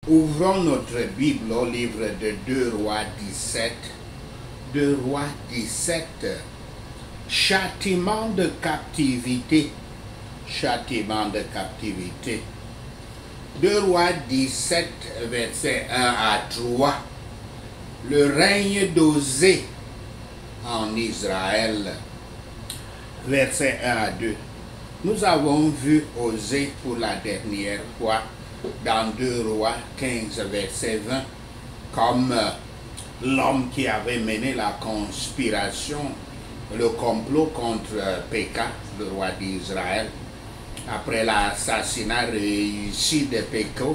Ouvrons notre Bible au livre de 2 Rois 17. 2 Rois 17. Châtiment de captivité. Châtiment de captivité. 2 Rois 17, versets 1 à 3. Le règne d'Osée en Israël. Versets 1 à 2. Nous avons vu Osée pour la dernière fois dans 2 Rois 15, verset 20, comme l'homme qui avait mené la conspiration, le complot contre Péka, le roi d'Israël, après l'assassinat réussi de Péka.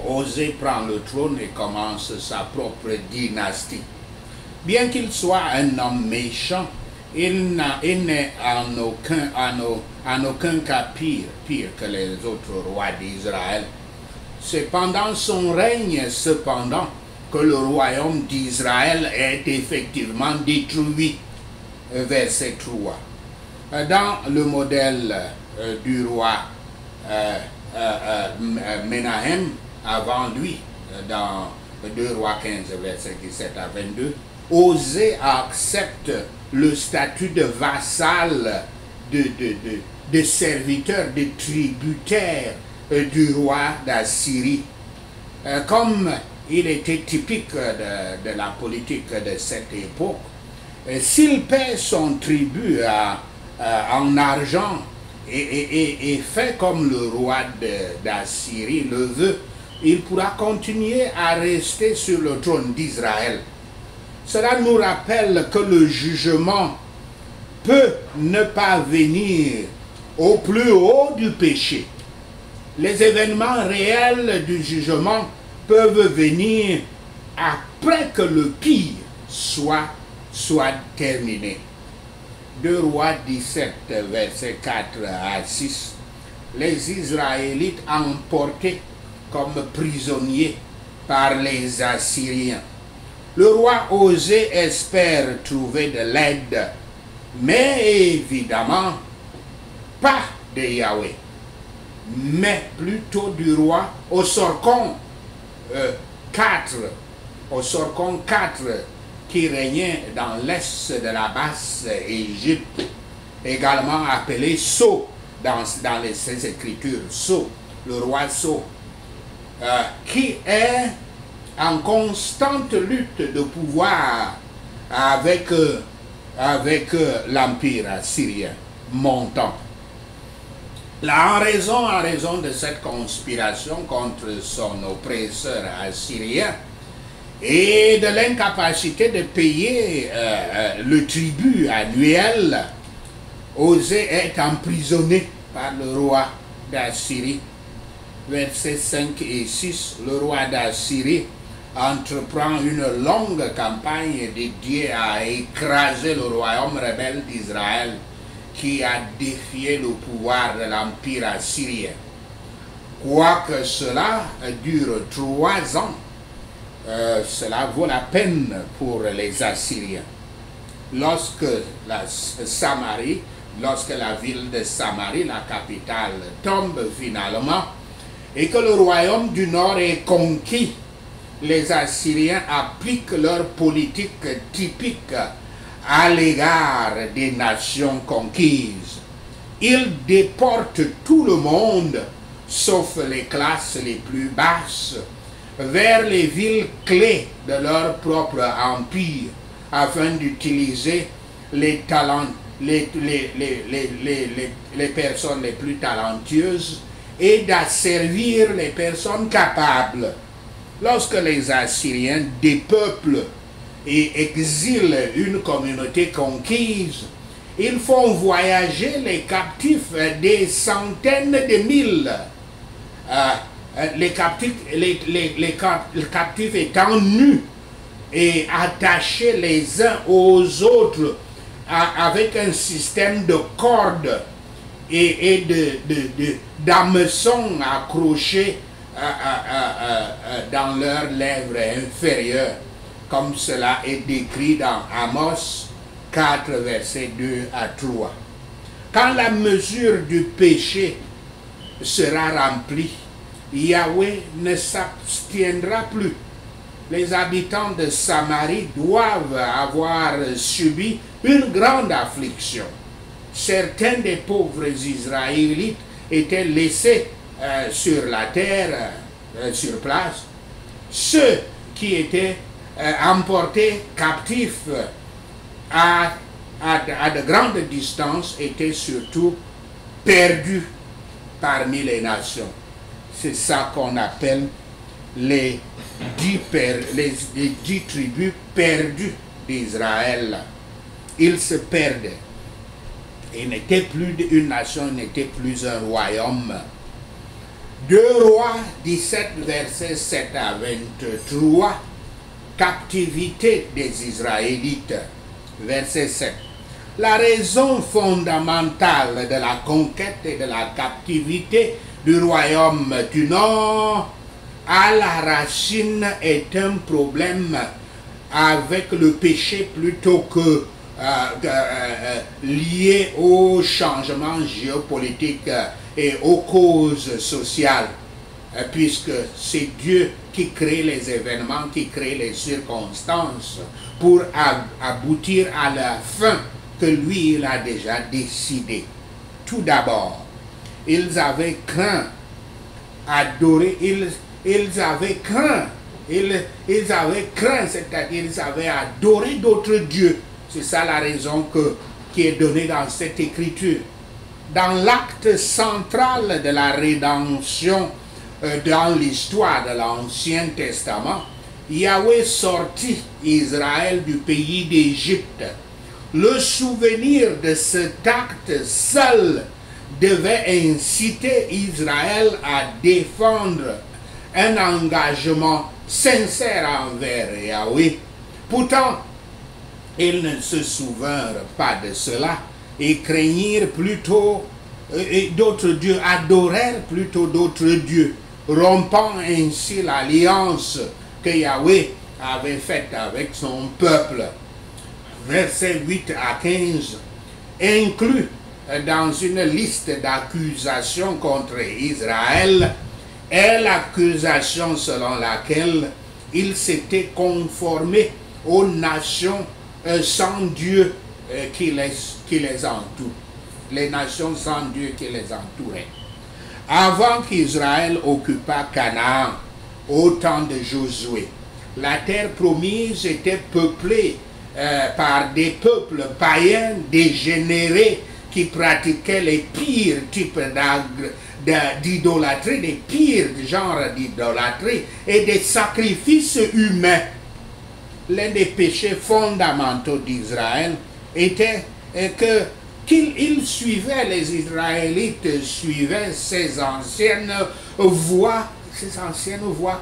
Osée prend le trône et commence sa propre dynastie. Bien qu'il soit un homme méchant, il n'est en aucun cas pire que les autres rois d'Israël. C'est pendant son règne, cependant, que le royaume d'Israël est effectivement détruit. Verset 3. Dans le modèle du roi Menahem, avant lui, dans 2 Rois 15, verset 17 à 22, Osée accepte le statut de vassal, de serviteur, de tributaire du roi d'Assyrie. Comme il était typique de la politique de cette époque, s'il paie son tribut en argent et fait comme le roi d'Assyrie le veut, il pourra continuer à rester sur le trône d'Israël. Cela nous rappelle que le jugement peut ne pas venir au plus haut du péché. Les événements réels du jugement peuvent venir après que le pire soit terminé. 2 Rois 17, versets 4 à 6. Les Israélites emportés comme prisonniers par les Assyriens. Le roi Osée espère trouver de l'aide, mais évidemment pas de Yahweh, mais plutôt du roi Osorkon 4, qui régnait dans l'est de la basse Égypte, également appelé So dans les Écritures, So, le roi So, qui est en constante lutte de pouvoir avec l'empire assyrien montant. Là, en raison de cette conspiration contre son oppresseur assyrien et de l'incapacité de payer le tribut annuel, Osée est emprisonné par le roi d'Assyrie. Versets 5 et 6, le roi d'Assyrie entreprend une longue campagne dédiée à écraser le royaume rebelle d'Israël qui a défié le pouvoir de l'empire assyrien. Quoique cela dure 3 ans, cela vaut la peine pour les Assyriens. Lorsque la ville de Samarie, la capitale, tombe finalement et que le royaume du Nord est conquis, les Assyriens appliquent leur politique typique à l'égard des nations conquises. Ils déportent tout le monde, sauf les classes les plus basses, vers les villes clés de leur propre empire, afin d'utiliser les personnes les plus talentueuses et d'asservir les personnes capables. Lorsque les Assyriens dépeuplent et exilent une communauté conquise, ils font voyager les captifs des centaines de milles. Les captifs étant nus et attachés les uns aux autres avec un système de cordes et d'hameçons accrochés dans leurs lèvres inférieures, comme cela est décrit dans Amos 4, versets 2 à 3. Quand la mesure du péché sera remplie, Yahweh ne s'abstiendra plus. Les habitants de Samarie doivent avoir subi une grande affliction. Certains des pauvres Israélites étaient laissés sur la terre, sur place. Ceux qui étaient emportés captifs à de grandes distances étaient surtout perdus parmi les nations. C'est ça qu'on appelle les 10 tribus perdues d'Israël. Ils se perdaient. Ils n'étaient plus une nation, ils n'étaient plus un royaume. 2 Rois 17, versets 7 à 23, captivité des Israélites, verset 7. La raison fondamentale de la conquête et de la captivité du royaume du Nord à la racine est un problème avec le péché plutôt que lié aux changements géopolitiques et aux causes sociales, puisque c'est Dieu qui crée les événements, qui crée les circonstances pour aboutir à la fin que lui, il a déjà décidé. Tout d'abord, ils avaient craint adorer, ils avaient craint, c'est-à-dire ils avaient adoré d'autres dieux. C'est ça la raison qui est donnée dans cette écriture. Dans l'acte central de la rédemption dans l'histoire de l'Ancien Testament, Yahweh sortit Israël du pays d'Égypte. Le souvenir de cet acte seul devait inciter Israël à défendre un engagement sincère envers Yahweh. Pourtant, ils ne se souvinrent pas de cela et craignirent plutôt d'autres dieux, adorèrent plutôt d'autres dieux, rompant ainsi l'alliance que Yahweh avait faite avec son peuple. Versets 8 à 15 inclut dans une liste d'accusations contre Israël est l'accusation selon laquelle il s'était conformé aux nations sans Dieu qui les entourent. Les nations sans Dieu qui les entouraient. Avant qu'Israël occupât Canaan, au temps de Josué, la terre promise était peuplée par des peuples païens dégénérés qui pratiquaient les pires types d'idolâtrie, les pires genres d'idolâtrie et des sacrifices humains. L'un des péchés fondamentaux d'Israël était qu'ils suivaient, les Israélites suivaient ces anciennes voies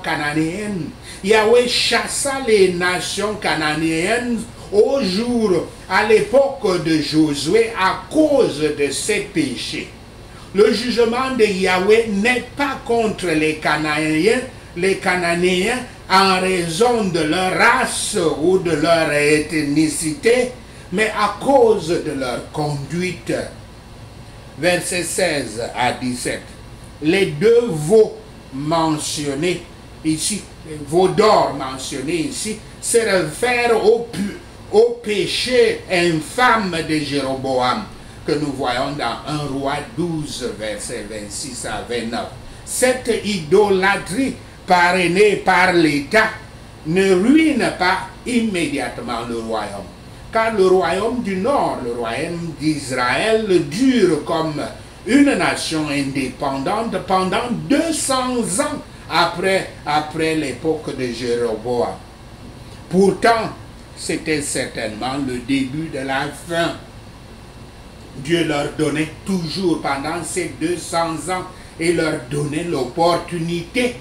cananéennes. Yahweh chassa les nations cananéennes au jour, à l'époque de Josué, à cause de ces péchés. Le jugement de Yahweh n'est pas contre les Cananéens en raison de leur race ou de leur ethnicité, mais à cause de leur conduite. Versets 16 à 17. Les 2 veaux mentionnés ici, les veaux d'or mentionnés ici, se réfèrent au péché infâme de Jéroboam, que nous voyons dans 1 Roi 12, versets 26 à 29. Cette idolâtrie parrainée par l'État ne ruine pas immédiatement le royaume. Car le royaume du Nord, le royaume d'Israël, dure comme une nation indépendante pendant 200 ans après l'époque de Jéroboam. Pourtant, c'était certainement le début de la fin. Dieu leur donnait toujours pendant ces 200 ans et leur donnait l'opportunité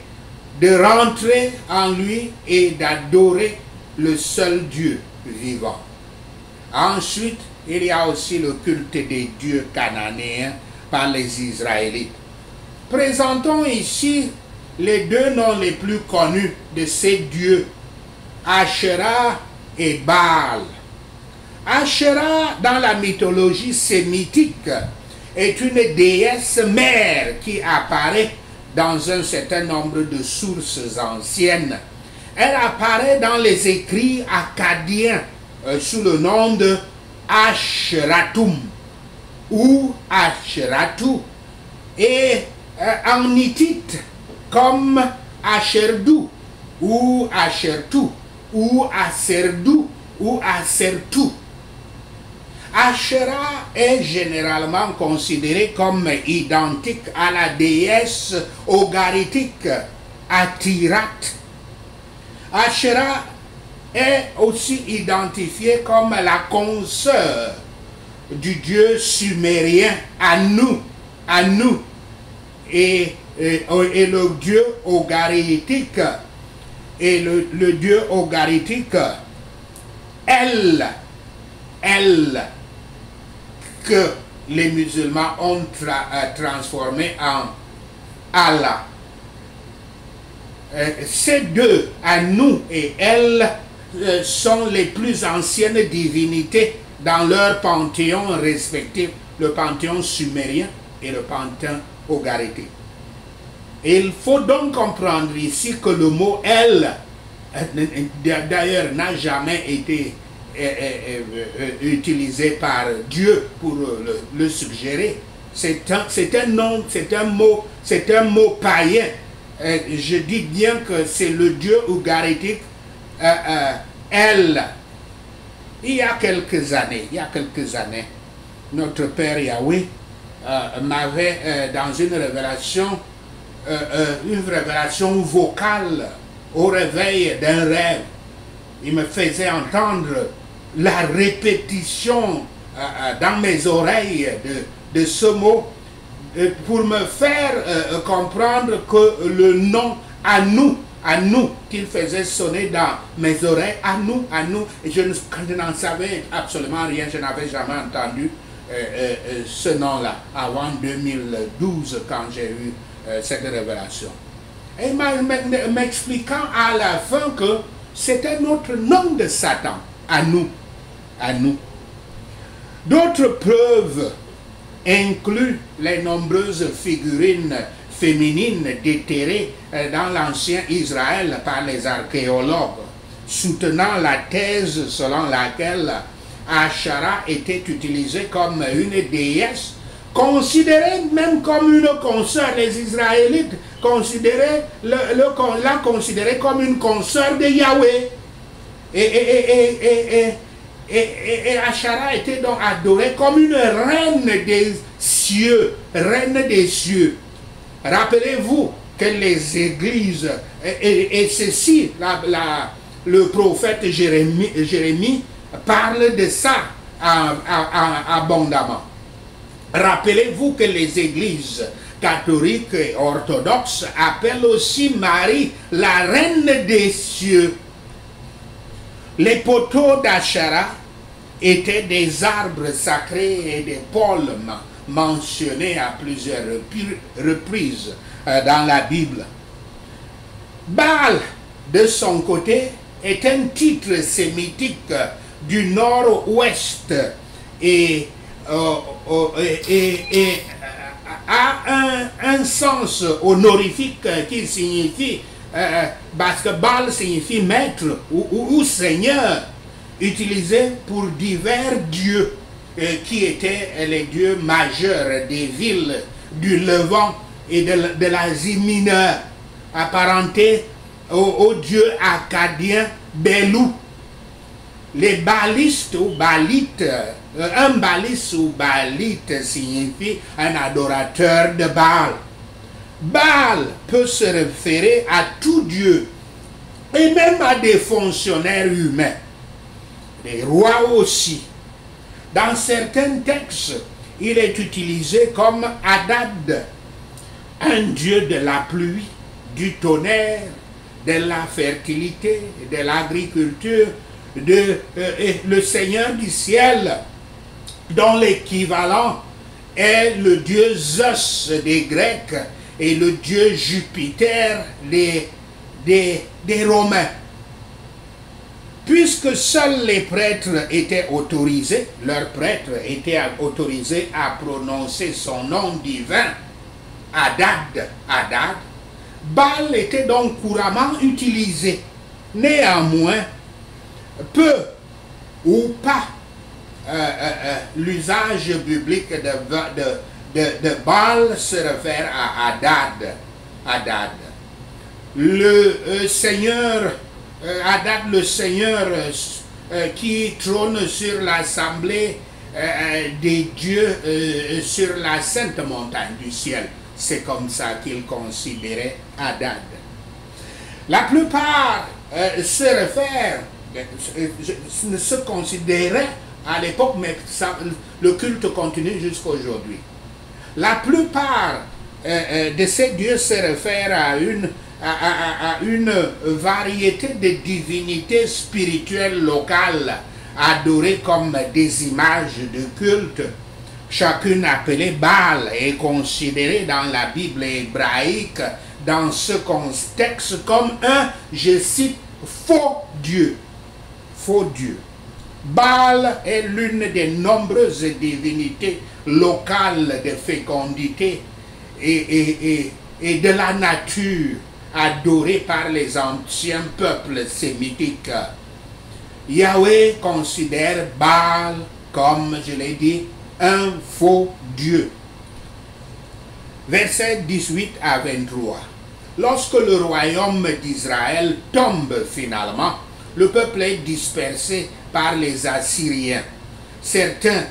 de rentrer en lui et d'adorer le seul Dieu vivant. Ensuite, il y a aussi le culte des dieux cananéens par les Israélites. Présentons ici les 2 noms les plus connus de ces dieux, Asherah et Baal. Asherah, dans la mythologie sémitique, est une déesse mère qui apparaît dans un certain nombre de sources anciennes. Elle apparaît dans les écrits akkadiens sous le nom de Asheratum ou Asheratu, et en hittite comme Asherdou ou Ashertu ou Aserdou ou Asertu. Asherah est généralement considérée comme identique à la déesse ogaritique Atirat. Asherah est aussi identifiée comme la consoeur du dieu sumérien Anu, et le dieu ogaritique, et le dieu ogaritique El, que les musulmans ont transformé en Allah. Ces deux, Anu et El, sont les plus anciennes divinités dans leur panthéon respectif, le panthéon sumérien et le panthéon ogaritique. Il faut donc comprendre ici que le mot El, d'ailleurs, n'a jamais été utilisé par Dieu pour le suggérer. C'est un nom, c'est un mot païen. Je dis bien que c'est le dieu ogaritique El. Il y a quelques années, notre Père Yahweh m'avait dans une révélation vocale au réveil d'un rêve. Il me faisait entendre la répétition dans mes oreilles de ce mot pour me faire comprendre que le nom Anu qu'il faisait sonner dans mes oreilles, Anu, et je n'en savais absolument rien, je n'avais jamais entendu ce nom-là avant 2012 quand j'ai eu cette révélation. Et m'expliquant à la fin que c'était notre nom de Satan, Anu. D'autres preuves incluent les nombreuses figurines féminines déterrées dans l'ancien Israël par les archéologues, soutenant la thèse selon laquelle Asherah était utilisée comme une déesse, considérée même comme une consœur. Les Israélites la considéraient comme une consœur de Yahweh. Et Asherah était donc adorée comme une reine des cieux. Rappelez-vous que les églises, et ceci, le prophète Jérémie parle de ça abondamment. Rappelez-vous que les églises catholiques et orthodoxes appellent aussi Marie la reine des cieux. Les poteaux d'Asherah étaient des arbres sacrés et des palmes mentionnés à plusieurs reprises dans la Bible. Baal, de son côté, est un titre sémitique du nord-ouest et a un sens honorifique qui signifie, parce que Baal signifie maître ou seigneur, utilisé pour divers dieux qui étaient les dieux majeurs des villes du Levant et de l'Asie mineure, apparentés au dieu akkadien Belou. Les Baalistes ou Baalites, un Baaliste ou Baalite signifie un adorateur de Baal. Baal peut se référer à tout dieu et même à des fonctionnaires humains, les rois aussi. Dans certains textes, il est utilisé comme Hadad, un dieu de la pluie, du tonnerre, de la fertilité, de l'agriculture, le Seigneur du ciel, dont l'équivalent est le dieu Zeus des Grecs et le dieu Jupiter des Romains. Puisque seuls les prêtres étaient autorisés, leurs prêtres étaient autorisés à prononcer son nom divin, Hadad, Baal était donc couramment utilisé. Néanmoins, peu ou pas l'usage biblique de Baal se réfère à Hadad. Le Seigneur, Hadad, le Seigneur qui trône sur l'assemblée des dieux sur la sainte montagne du ciel. C'est comme ça qu'il considérait Hadad. La plupart se considéraient à l'époque, mais le culte continue jusqu'à aujourd'hui. La plupart de ces dieux se réfèrent à une variété de divinités spirituelles locales adorées comme des images de culte. Chacune appelée Baal est considérée dans la Bible hébraïque dans ce contexte comme un, je cite, faux Dieu. Faux Dieu. Baal est l'une des nombreuses divinités locales de fécondité et de la nature adorées par les anciens peuples sémitiques. Yahweh considère Baal comme, je l'ai dit, un faux Dieu. Versets 18 à 23. Lorsque le royaume d'Israël tombe finalement, le peuple est dispersé par les Assyriens. Certains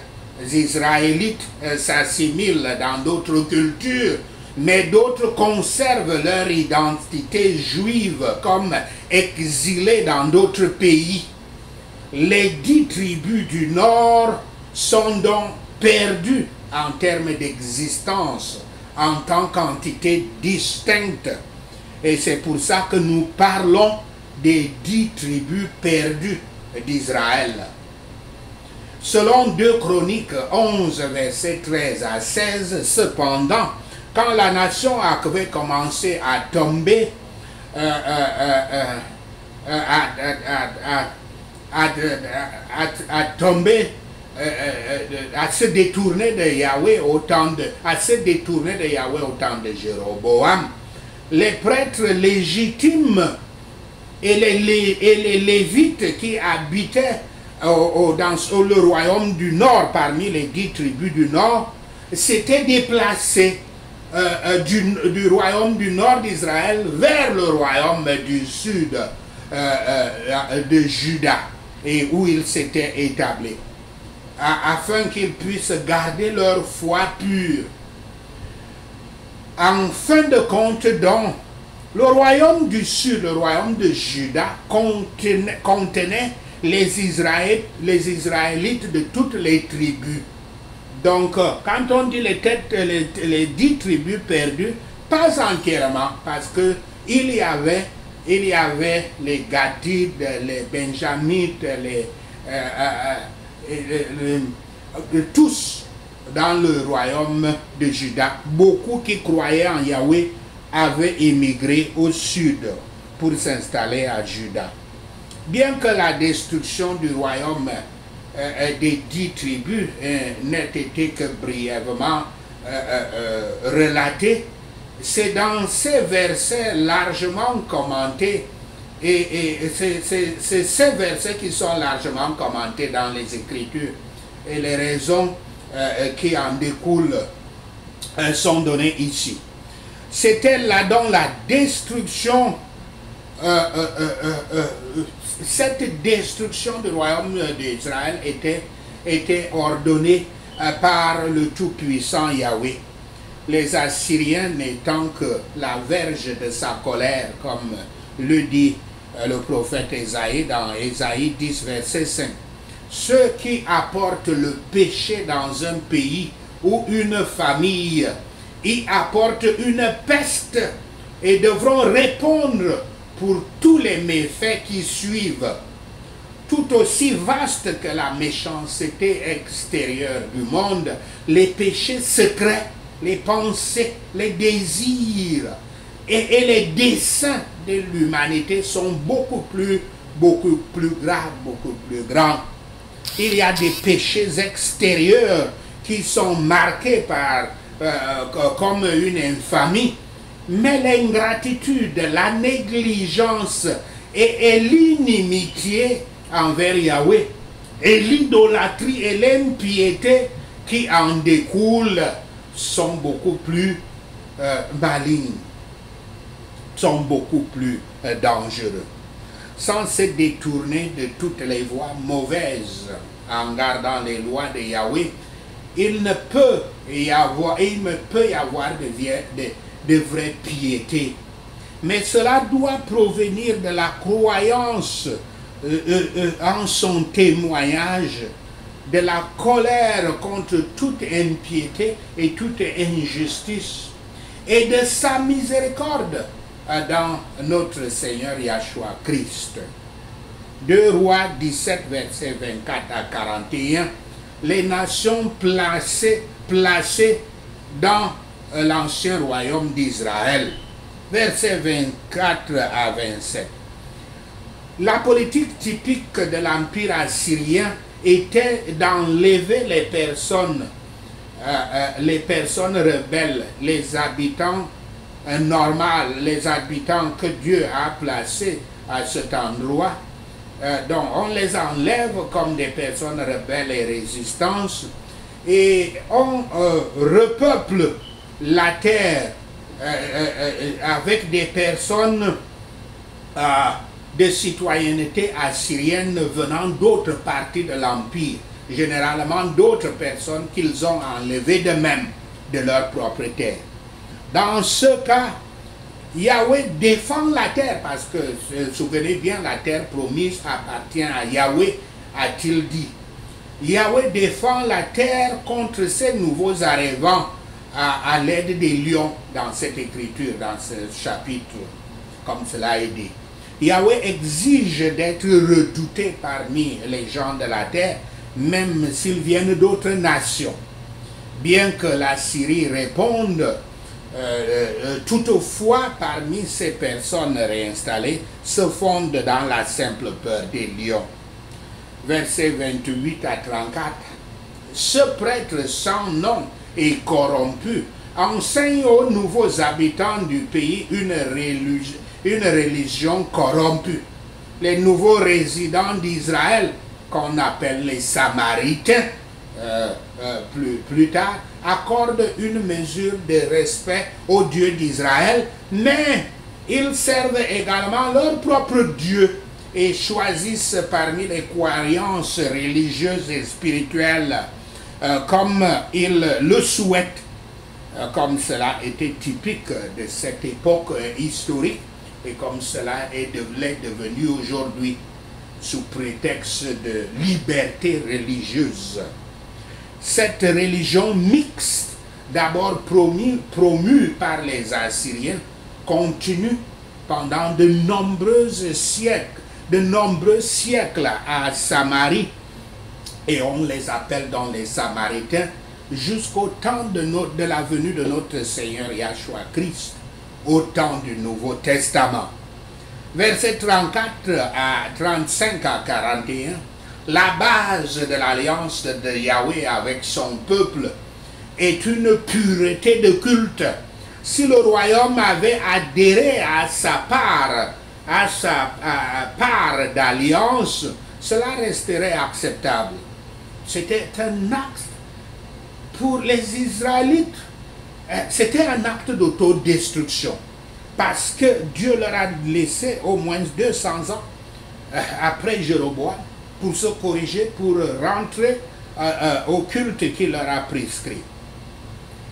Israélites s'assimilent dans d'autres cultures, mais d'autres conservent leur identité juive comme exilés dans d'autres pays. Les 10 tribus du Nord sont donc perdues en termes d'existence, en tant qu'entité distincte. Et c'est pour ça que nous parlons des 10 tribus perdues d'Israël. Selon 2 Chroniques 11, versets 13 à 16, cependant, quand la nation avait commencé à tomber, à se détourner de Yahweh au temps de Jéroboam, les prêtres légitimes et les Lévites qui habitaient dans le royaume du Nord, parmi les 10 tribus du Nord, s'étaient déplacés du royaume du Nord d'Israël vers le royaume du Sud de Juda, et où ils s'étaient établis, afin qu'ils puissent garder leur foi pure. En fin de compte, donc, le royaume du Sud, le royaume de Juda, contenait les Israélites de toutes les tribus. Donc, quand on dit les 10 tribus perdues, pas entièrement, parce que il y avait les Gadites, les Benjamites, tous dans le royaume de Juda. Beaucoup qui croyaient en Yahweh avaient émigré au sud pour s'installer à Juda. Bien que la destruction du royaume des 10 tribus n'ait été que brièvement relatée, c'est dans ces versets largement commentés, et c'est ces versets qui sont largement commentés dans les Écritures, et les raisons qui en découlent sont données ici. C'était là dont la destruction, cette destruction du royaume d'Israël était ordonnée par le Tout-Puissant Yahweh. Les Assyriens n'étant que la verge de sa colère, comme le dit le prophète Ésaïe dans Ésaïe 10, verset 5. Ceux qui apportent le péché dans un pays ou une famille y apportent une peste et devront répondre pour tous les méfaits qui suivent. Tout aussi vaste que la méchanceté extérieure du monde, les péchés secrets, les pensées, les désirs et les desseins de l'humanité sont beaucoup plus graves, beaucoup plus grands. Il y a des péchés extérieurs qui sont marqués par comme une infamie, mais l'ingratitude, la négligence et l'inimitié envers Yahweh, et l'idolâtrie et l'impiété qui en découlent sont beaucoup plus malignes, sont beaucoup plus dangereux. Sans se détourner de toutes les voies mauvaises en gardant les lois de Yahweh, il ne peut y avoir de vraie piété. Mais cela doit provenir de la croyance en son témoignage, de la colère contre toute impiété et toute injustice, et de sa miséricorde dans notre Seigneur Yahshua Christ. 2 Rois 17, versets 24 à 41, les nations placées dans l'ancien royaume d'Israël. Versets 24 à 27. La politique typique de l'Empire assyrien était d'enlever les personnes rebelles, les habitants normaux, les habitants que Dieu a placés à cet endroit. Donc on les enlève comme des personnes rebelles et résistantes, et on repeuple la terre avec des personnes de citoyenneté assyrienne venant d'autres parties de l'Empire, généralement d'autres personnes qu'ils ont enlevées d'eux-mêmes de leur propre terre. Dans ce cas, Yahweh défend la terre, parce que, souvenez bien, la terre promise appartient à Yahweh, a-t-il dit. Yahweh défend la terre contre ces nouveaux arrivants à l'aide des lions dans cette écriture, dans ce chapitre, comme cela est dit. Yahweh exige d'être redouté parmi les gens de la terre, même s'ils viennent d'autres nations. Bien que la Syrie réponde, toutefois, parmi ces personnes réinstallées, se fondent dans la simple peur des lions. Versets 28 à 34. Ce prêtre sans nom et corrompu enseigne aux nouveaux habitants du pays une religion corrompue. Les nouveaux résidents d'Israël, qu'on appelle les Samaritains, plus tard, accordent une mesure de respect au Dieu d'Israël, mais ils servent également leur propre Dieu et choisissent parmi les croyances religieuses et spirituelles comme ils le souhaitent, comme cela était typique de cette époque historique et comme cela l'est devenu aujourd'hui sous prétexte de liberté religieuse. Cette religion mixte, d'abord promue par les Assyriens, continue pendant de nombreux siècles à Samarie, et on les appelle dans les Samaritains jusqu'au temps de la venue de notre Seigneur Yahshua Christ, au temps du Nouveau Testament. Versets 34 à 35 à 41, la base de l'alliance de Yahweh avec son peuple est une pureté de culte. Si le royaume avait adhéré à sa part d'alliance, cela resterait acceptable. C'était un acte pour les Israélites. C'était un acte d'autodestruction, parce que Dieu leur a laissé au moins 200 ans après Jéroboam pour se corriger, pour rentrer au culte qu'il leur a prescrit.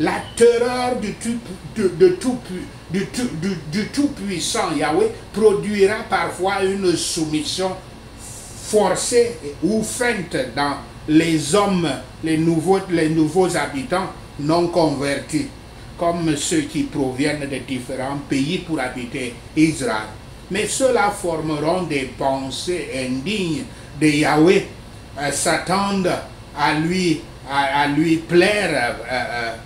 La terreur du Tout-Puissant Yahweh produira parfois une soumission forcée ou feinte dans les hommes, les nouveaux habitants non convertis, comme ceux qui proviennent de différents pays pour habiter Israël. Mais ceux-là formeront des pensées indignes de Yahweh, s'attendent à lui plaire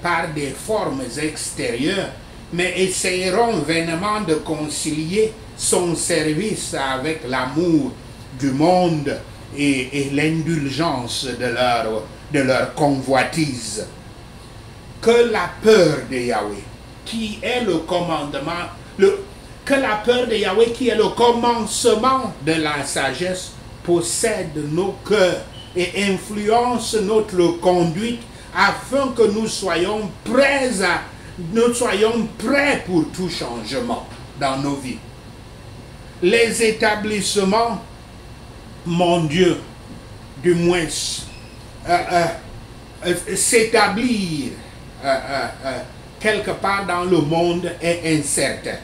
par des formes extérieures, mais essayeront vainement de concilier son service avec l'amour du monde et l'indulgence de leur convoitise. que la peur de Yahweh, qui est le commandement, que la peur de Yahweh, qui est le commencement de la sagesse, possède nos cœurs et influence notre conduite afin que nous soyons prêts pour tout changement dans nos vies. Les établissements mondiaux, du moins, s'établir quelque part dans le monde est incertain.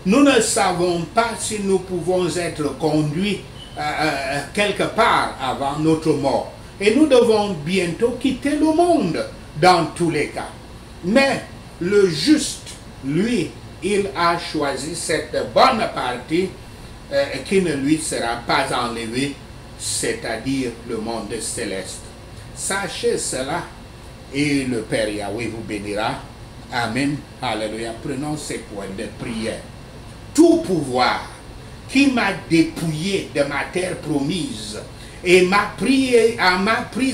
Nous ne savons pas si nous pouvons être conduits quelque part avant notre mort. Et nous devons bientôt quitter le monde dans tous les cas. Mais le juste, lui, il a choisi cette bonne partie qui ne lui sera pas enlevée, c'est-à-dire le monde céleste. Sachez cela et le Père Yahweh vous bénira. Amen. Alléluia. Prenons ces points de prière. Tout pouvoir qui m'a dépouillé de ma terre promise et m'a pris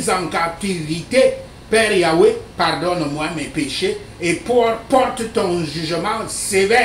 en captivité, Père Yahweh, pardonne-moi mes péchés et porte ton jugement sévère